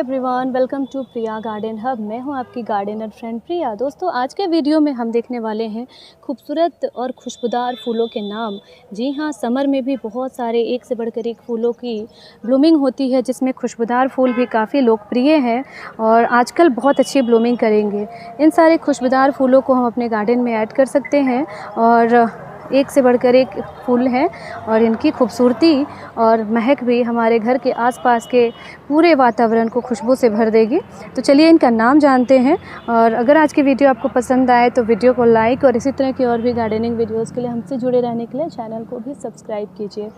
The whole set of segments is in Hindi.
Everyone, welcome to Priya Garden Hub. मैं हूं आपकी गार्डनर फ्रेंड प्रिया। दोस्तों, आज के वीडियो में हम देखने वाले हैं खूबसूरत और खुशबूदार फूलों के नाम। जी हां, समर में भी बहुत सारे एक से बढ़कर एक फूलों की ब्लूमिंग होती है, जिसमें खुशबूदार फूल भी काफ़ी लोकप्रिय हैं और आजकल बहुत अच्छी ब्लूमिंग करेंगे। इन सारे खुशबूदार फूलों को हम अपने गार्डन में ऐड कर सकते हैं और एक से बढ़कर एक फूल हैं और इनकी खूबसूरती और महक भी हमारे घर के आसपास के पूरे वातावरण को खुशबू से भर देगी। तो चलिए इनका नाम जानते हैं। और अगर आज की वीडियो आपको पसंद आए तो वीडियो को लाइक और इसी तरह की और भी गार्डनिंग वीडियोस के लिए हमसे जुड़े रहने के लिए चैनल को भी सब्सक्राइब कीजिए।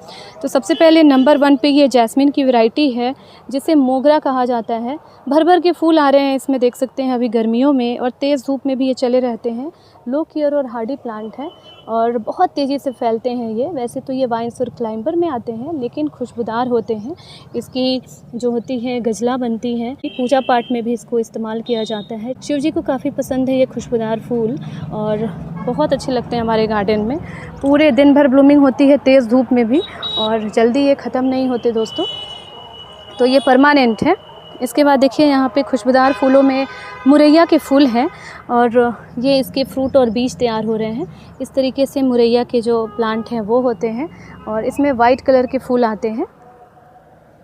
तो सबसे पहले नंबर 1 पे ये जैस्मिन की वैरायटी है, जिसे मोगरा कहा जाता है। भर भर के फूल आ रहे हैं इसमें, देख सकते हैं अभी गर्मियों में, और तेज़ धूप में भी ये चले रहते हैं। लो केयर और हार्डी प्लांट है और बहुत तेज़ी से फैलते हैं ये। वैसे तो ये वाइन्स और क्लाइंबर में आते हैं, लेकिन खुशबूदार होते हैं। इसकी जो होती है गजला बनती है, पूजा पाठ में भी इसको इस्तेमाल किया जाता है। शिव जी को काफ़ी पसंद है ये खुशबूदार फूल और बहुत अच्छे लगते हैं हमारे गार्डन में। पूरे दिन भर ब्लूमिंग होती है, तेज़ धूप में भी, और जल्दी ये ख़त्म नहीं होते दोस्तों। तो ये परमानेंट है। इसके बाद देखिए यहाँ पे खुशबूदार फूलों में मुरैया के फूल हैं और ये इसके फ्रूट और बीज तैयार हो रहे हैं। इस तरीके से मुरैया के जो प्लांट हैं वो होते हैं और इसमें वाइट कलर के फूल आते हैं।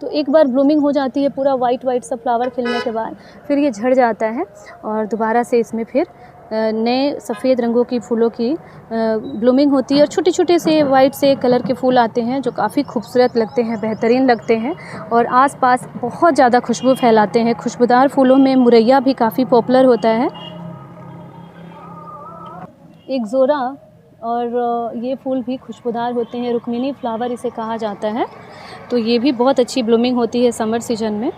तो एक बार ब्लूमिंग हो जाती है, पूरा वाइट सा फ्लावर खिलने के बाद फिर ये झड़ जाता है और दोबारा से इसमें फिर नए सफ़ेद रंगों की फूलों की ब्लूमिंग होती है और छोटे छोटे से वाइट से कलर के फूल आते हैं जो काफ़ी खूबसूरत लगते हैं, बेहतरीन लगते हैं और आसपास बहुत ज़्यादा खुशबू फैलाते हैं। खुशबूदार फूलों में मुरैया भी काफ़ी पॉपुलर होता है। एक ज़ोरा और ये फूल भी खुशबूदार होते हैं, रुक्मिनी फ्लावर इसे कहा जाता है। तो ये भी बहुत अच्छी ब्लूमिंग होती है समर सीजन में।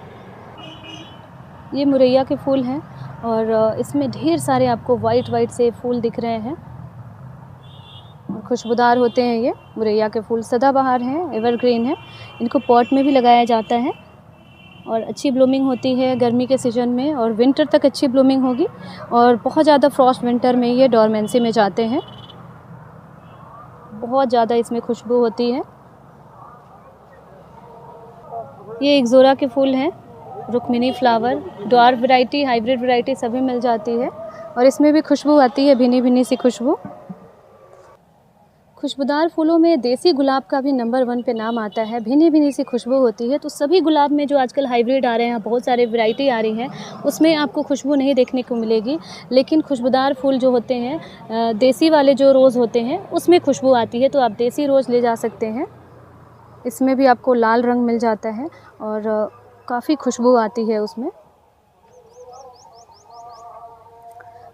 ये मुरैया के फूल हैं और इसमें ढेर सारे आपको वाइट से फूल दिख रहे हैं और खुशबूदार होते हैं। ये मुरैया के फूल सदाबहार हैं, एवरग्रीन है। इनको पॉट में भी लगाया जाता है और अच्छी ब्लूमिंग होती है गर्मी के सीज़न में और विंटर तक अच्छी ब्लूमिंग होगी। और बहुत ज़्यादा फ्रॉस्ट विंटर में ये डोरमेंसी में जाते हैं। बहुत ज़्यादा इसमें खुशबू होती है। ये एक ज़ोरा के फूल हैं, Rukmini flower, dwarf variety, hybrid variety सभी मिल जाती है और इसमें भी खुशबू आती है, भिनी भिनी सी खुशबू। खुशबूदार फूलों में देसी गुलाब का भी नंबर 1 पे नाम आता है। भिनी भिनी सी खुशबू होती है। तो सभी गुलाब में जो आजकल हाइब्रिड आ रहे हैं, बहुत सारे वैरायटी आ रही हैं, उसमें आपको खुशबू नहीं देखने को मिलेगी, लेकिन खुशबूदार फूल जो होते हैं, देसी वाले जो रोज़ होते हैं, उसमें खुशबू आती है। तो आप देसी रोज़ ले जा सकते हैं। इसमें भी आपको लाल रंग मिल जाता है और काफ़ी खुशबू आती है उसमें।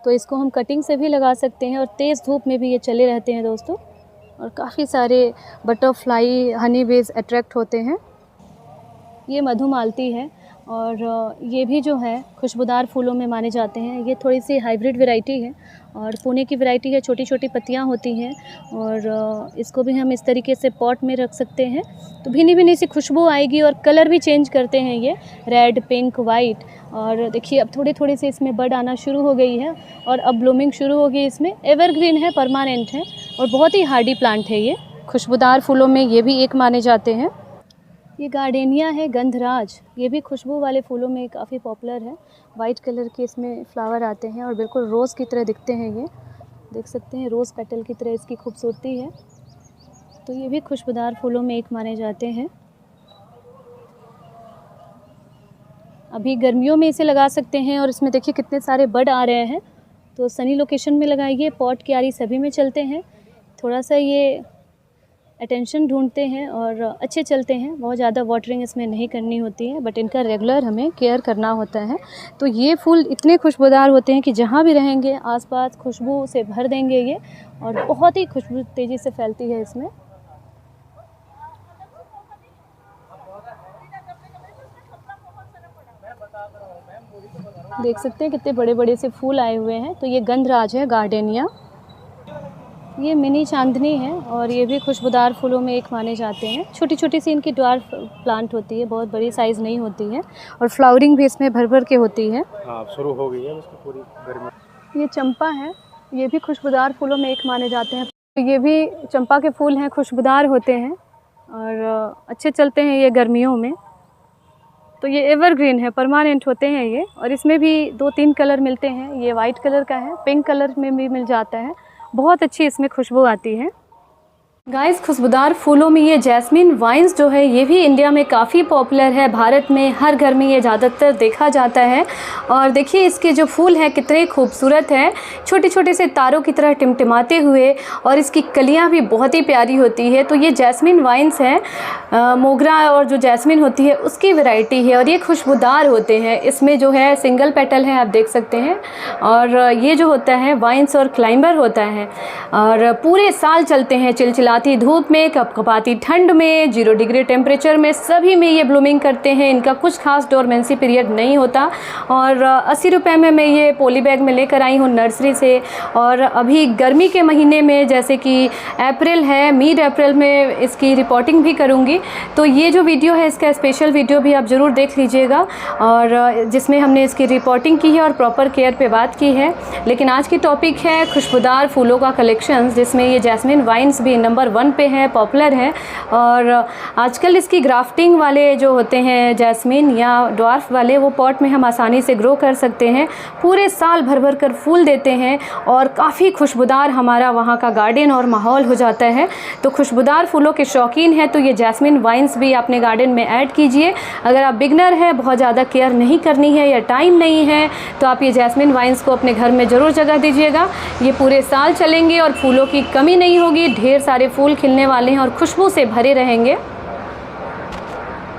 तो इसको हम कटिंग से भी लगा सकते हैं और तेज़ धूप में भी ये चले रहते हैं दोस्तों। और काफ़ी सारे बटरफ्लाई, हनी बीज अट्रैक्ट होते हैं। ये मधुमालती है और ये भी जो है खुशबूदार फूलों में माने जाते हैं। ये थोड़ी सी हाइब्रिड वैरायटी है और पुणे की वैरायटी है। छोटी छोटी पत्तियां होती हैं और इसको भी हम इस तरीके से पॉट में रख सकते हैं। तो भिनी भिनी सी खुशबू आएगी और कलर भी चेंज करते हैं ये, रेड, पिंक, वाइट। और देखिए अब थोड़ी थोड़ी सी इसमें बड आना शुरू हो गई है और अब ब्लूमिंग शुरू हो गई। इसमें एवरग्रीन है, परमानेंट है और बहुत ही हार्डी प्लांट है ये। खुशबूदार फूलों में ये भी एक माने जाते हैं। ये गार्डेनिया है, गंधराज। ये भी खुशबू वाले फूलों में काफ़ी पॉपुलर है। वाइट कलर के इसमें फ्लावर आते हैं और बिल्कुल रोज़ की तरह दिखते हैं। ये देख सकते हैं, रोज़ पेटल की तरह इसकी खूबसूरती है। तो ये भी खुशबूदार फूलों में एक माने जाते हैं। अभी गर्मियों में इसे लगा सकते हैं और इसमें देखिए कितने सारे बड आ रहे हैं। तो सनी लोकेशन में लगाइए, पॉट, क्यारी सभी में चलते हैं। थोड़ा सा ये अटेंशन ढूंढते हैं और अच्छे चलते हैं। बहुत ज़्यादा वाटरिंग इसमें नहीं करनी होती है, बट इनका रेगुलर हमें केयर करना होता है। तो ये फूल इतने खुशबूदार होते हैं कि जहाँ भी रहेंगे आसपास खुशबू से भर देंगे ये, और बहुत ही खुशबू तेज़ी से फैलती है इसमें। देख सकते हैं कितने बड़े बड़े से फूल आए हुए हैं। तो ये गंधराज है, गार्डेनिया। ये मिनी चांदनी है और ये भी खुशबूदार फूलों में एक माने जाते हैं। छोटी छोटी सी इनकी ड्वार्फ प्लांट होती है, बहुत बड़ी साइज़ नहीं होती है और फ्लावरिंग भी इसमें भर भर के होती है। हाँ, शुरू हो गई है उसकी पूरी गर्मी। ये चंपा है, ये भी खुशबूदार फूलों में एक माने जाते हैं। तो ये भी चंपा के फूल हैं, खुशबूदार होते हैं और अच्छे चलते हैं ये गर्मियों में। तो ये एवरग्रीन है, परमानेंट होते हैं ये, और इसमें भी 2-3 कलर मिलते हैं। ये वाइट कलर का है, पिंक कलर में भी मिल जाता है। बहुत अच्छी इसमें खुशबू आती है। गाइस, खुशबूदार फूलों में ये जैस्मिन वाइन्स जो है ये भी इंडिया में काफ़ी पॉपुलर है। भारत में हर घर में ये ज़्यादातर देखा जाता है। और देखिए इसके जो फूल हैं कितने खूबसूरत हैं, छोटे छोटे से तारों की तरह टिमटिमाते हुए, और इसकी कलियां भी बहुत ही प्यारी होती है। तो ये जैस्मिन वाइन्स हैं, मोगरा और जो जैस्मिन होती है उसकी वैरायटी है, और ये खुशबूदार होते हैं। इसमें जो है सिंगल पेटल है, आप देख सकते हैं। और ये जो होता है वाइन्स और क्लाइंबर होता है, और पूरे साल चलते हैं, चिलचिलाती धूप में, कपकपाती ठंड में, 0 डिग्री टेम्परेचर में, सभी में ये ब्लूमिंग करते हैं। इनका कुछ खास डोरमेंसी पीरियड नहीं होता। और 80 रुपये में मैं ये पॉली बैग में लेकर आई हूँ नर्सरी से। और अभी गर्मी के महीने में, जैसे कि अप्रैल है, मिड अप्रैल में इसकी रिपोर्टिंग भी करूँगी। तो ये जो वीडियो है इसका स्पेशल वीडियो भी आप ज़रूर देख लीजिएगा, और जिसमें हमने इसकी रिपोर्टिंग की है और प्रॉपर केयर पे बात की है। लेकिन आज की टॉपिक है खुशबूदार फूलों का कलेक्शन, जिसमें ये जैस्मिन वाइन्स भी नंबर 1 पे है, पॉपुलर है। और आजकल इसकी ग्राफ्टिंग वाले जो होते हैं जैस्मिन या ड्वार्फ वाले, वो पॉट में हम आसानी से ग्रो कर सकते हैं। पूरे साल भर भर कर फूल देते हैं, और काफ़ी खुशबूदार हमारा वहाँ का गार्डन और माहौल हो जाता है। तो खुशबूदार फूलों के शौकीन हैं तो ये जैस्मिन वाइन्स भी अपने गार्डन में ऐड कीजिए। अगर आप बिगनर हैं, बहुत ज़्यादा केयर नहीं करनी है या टाइम नहीं है, तो आप ये जैस्मिन वाइन्स को अपने घर में ज़रूर जगह दीजिएगा। ये पूरे साल चलेंगे और फूलों की कमी नहीं होगी। ढेर सारे फूल खिलने वाले हैं और खुशबू से भरे रहेंगे।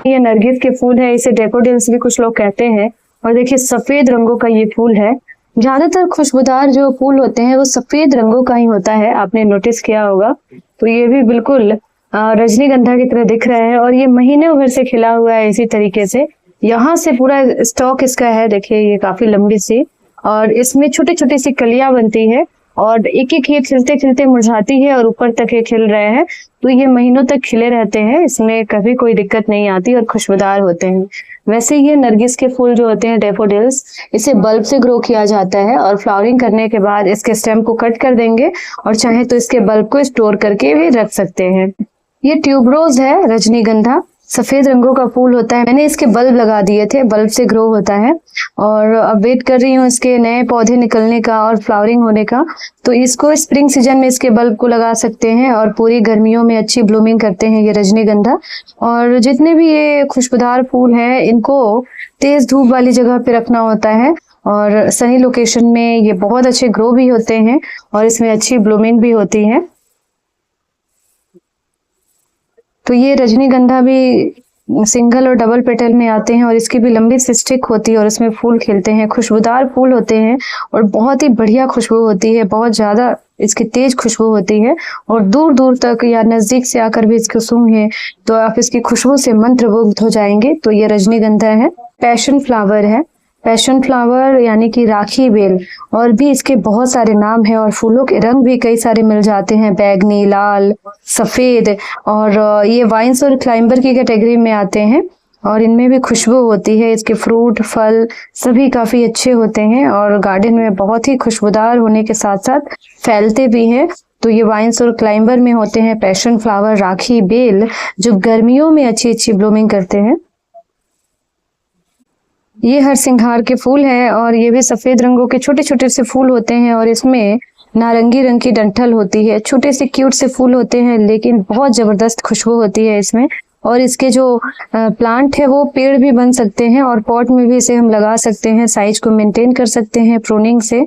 ये नरगिस के फूल है, इसे डैफोडिल्स भी कुछ लोग कहते हैं। और देखिए सफेद रंगों का ये फूल है। ज्यादातर खुशबूदार जो फूल होते हैं वो सफेद रंगों का ही होता है, आपने नोटिस किया होगा। तो ये भी बिल्कुल रजनीगंधा की तरह दिख रहा है, और ये महीनों भर से खिला हुआ है इसी तरीके से। यहाँ से पूरा स्टॉक इसका है, देखिए ये काफी लंबी सी, और इसमें छोटी छोटी सी कलियां बनती है, और एक एक ये खिलते खिलते मुरझाती है और ऊपर तक ये खिल रहे हैं। तो ये महीनों तक खिले रहते हैं, इसमें कभी कोई दिक्कत नहीं आती, और खुशबूदार होते हैं। वैसे ये नरगिस के फूल जो होते हैं डैफोडिल्स, इसे बल्ब से ग्रो किया जाता है, और फ्लावरिंग करने के बाद इसके स्टेम को कट कर देंगे, और चाहे तो इसके बल्ब को स्टोर करके भी रख सकते हैं। ये ट्यूबरोज है, रजनीगंधा, सफेद रंगों का फूल होता है। मैंने इसके बल्ब लगा दिए थे, बल्ब से ग्रो होता है, और अब वेट कर रही हूँ इसके नए पौधे निकलने का और फ्लावरिंग होने का। तो इसको स्प्रिंग सीजन में इसके बल्ब को लगा सकते हैं, और पूरी गर्मियों में अच्छी ब्लूमिंग करते हैं ये रजनीगंधा। और जितने भी ये खुशबूदार फूल हैं, इनको तेज धूप वाली जगह पे रखना होता है, और सनी लोकेशन में ये बहुत अच्छे ग्रो भी होते हैं, और इसमें अच्छी ब्लूमिंग भी होती है। तो ये रजनीगंधा भी सिंगल और डबल पेटल में आते हैं, और इसकी भी लंबी सी स्टिक होती है, और इसमें फूल खिलते हैं। खुशबूदार फूल होते हैं, और बहुत ही बढ़िया खुशबू होती है, बहुत ज्यादा इसकी तेज खुशबू होती है, और दूर दूर तक या नजदीक से आकर भी इसको सूंघें तो आप इसकी खुशबू से मंत्रमुग्ध हो जाएंगे। तो ये रजनीगंधा है। पैशन फ्लावर है, पैशन फ्लावर यानी कि राखी बेल, और भी इसके बहुत सारे नाम हैं, और फूलों के रंग भी कई सारे मिल जाते हैं, बैगनी, लाल, सफेद। और ये वाइन्स और क्लाइंबर की कैटेगरी में आते हैं, और इनमें भी खुशबू होती है। इसके फ्रूट, फल सभी काफी अच्छे होते हैं, और गार्डन में बहुत ही खुशबूदार होने के साथ साथ फैलते भी हैं। तो ये वाइन्स और क्लाइंबर में होते हैं पैशन फ्लावर, राखी बेल, जो गर्मियों में अच्छी अच्छी ब्लूमिंग करते हैं। ये हरसिंघार के फूल हैं, और ये भी सफेद रंगों के छोटे छोटे से फूल होते हैं, और इसमें नारंगी रंग की डंठल होती है। छोटे से क्यूट से फूल होते हैं, लेकिन बहुत जबरदस्त खुशबू होती है इसमें। और इसके जो प्लांट है वो पेड़ भी बन सकते हैं, और पॉट में भी इसे हम लगा सकते हैं, साइज को मेंटेन कर सकते हैं प्रूनिंग से।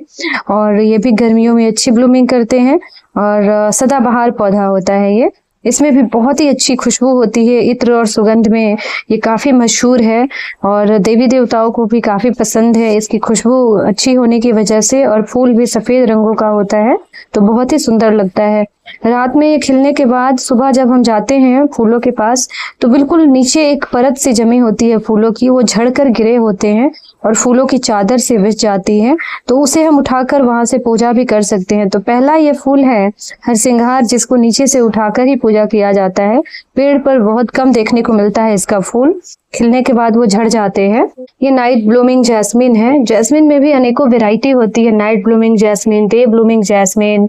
और ये भी गर्मियों में अच्छी ब्लूमिंग करते हैं, और सदाबहार पौधा होता है ये। इसमें भी बहुत ही अच्छी खुशबू होती है, इत्र और सुगंध में ये काफी मशहूर है, और देवी देवताओं को भी काफी पसंद है इसकी खुशबू अच्छी होने की वजह से। और फूल भी सफेद रंगों का होता है, तो बहुत ही सुंदर लगता है। रात में ये खिलने के बाद सुबह जब हम जाते हैं फूलों के पास, तो बिल्कुल नीचे एक परत सी जमी होती है फूलों की, वो झड़कर गिरे होते हैं और फूलों की चादर से बिछ जाती है, तो उसे हम उठाकर वहां से पूजा भी कर सकते हैं। तो पहला ये फूल है हरसिंघार, जिसको नीचे से उठाकर ही पूजा किया जाता है। पेड़ पर बहुत कम देखने को मिलता है इसका फूल, खिलने के बाद वो झड़ जाते हैं। ये नाइट ब्लूमिंग जैस्मिन है। जैस्मिन में भी अनेकों वैरायटी होती है, night blooming jasmine, day blooming jasmine,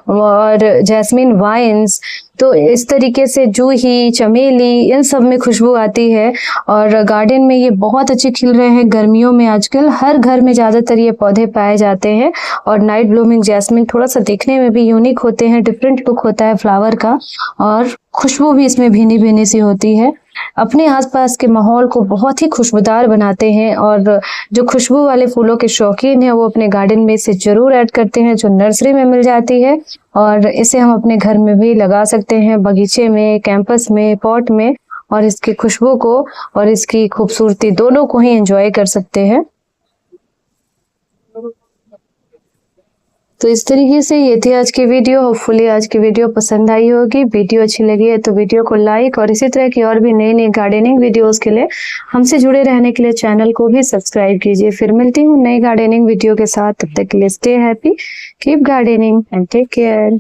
और जैस्मिन वाइन्स, तो इस तरीके से जूही, चमेली, इन सब में खुशबू आती है। और गार्डन में ये बहुत अच्छे खिल रहे हैं गर्मियों में। आजकल हर घर में ज़्यादातर ये पौधे पाए जाते हैं। और नाइट ब्लूमिंग जैस्मिन थोड़ा सा देखने में भी यूनिक होते हैं, डिफरेंट लुक होता है फ्लावर का, और खुशबू भी इसमें भीनी भीनी सी होती है। अपने आसपास के माहौल को बहुत ही खुशबूदार बनाते हैं। और जो खुशबू वाले फूलों के शौकीन हैं वो अपने गार्डन में इसे जरूर ऐड करते हैं, जो नर्सरी में मिल जाती है। और इसे हम अपने घर में भी लगा सकते हैं, बगीचे में, कैंपस में, पॉट में, और इसकी खुशबू को और इसकी खूबसूरती दोनों को ही एंजॉय कर सकते हैं। तो इस तरीके से ये थी आज की वीडियो। होपफुली आज की वीडियो पसंद आई होगी। वीडियो अच्छी लगी है तो वीडियो को लाइक, और इसी तरह की और भी नई नई गार्डनिंग वीडियोस के लिए हमसे जुड़े रहने के लिए चैनल को भी सब्सक्राइब कीजिए। फिर मिलती हूँ नई गार्डनिंग वीडियो के साथ। तब तक के लिए stay happy, keep gardening and take care.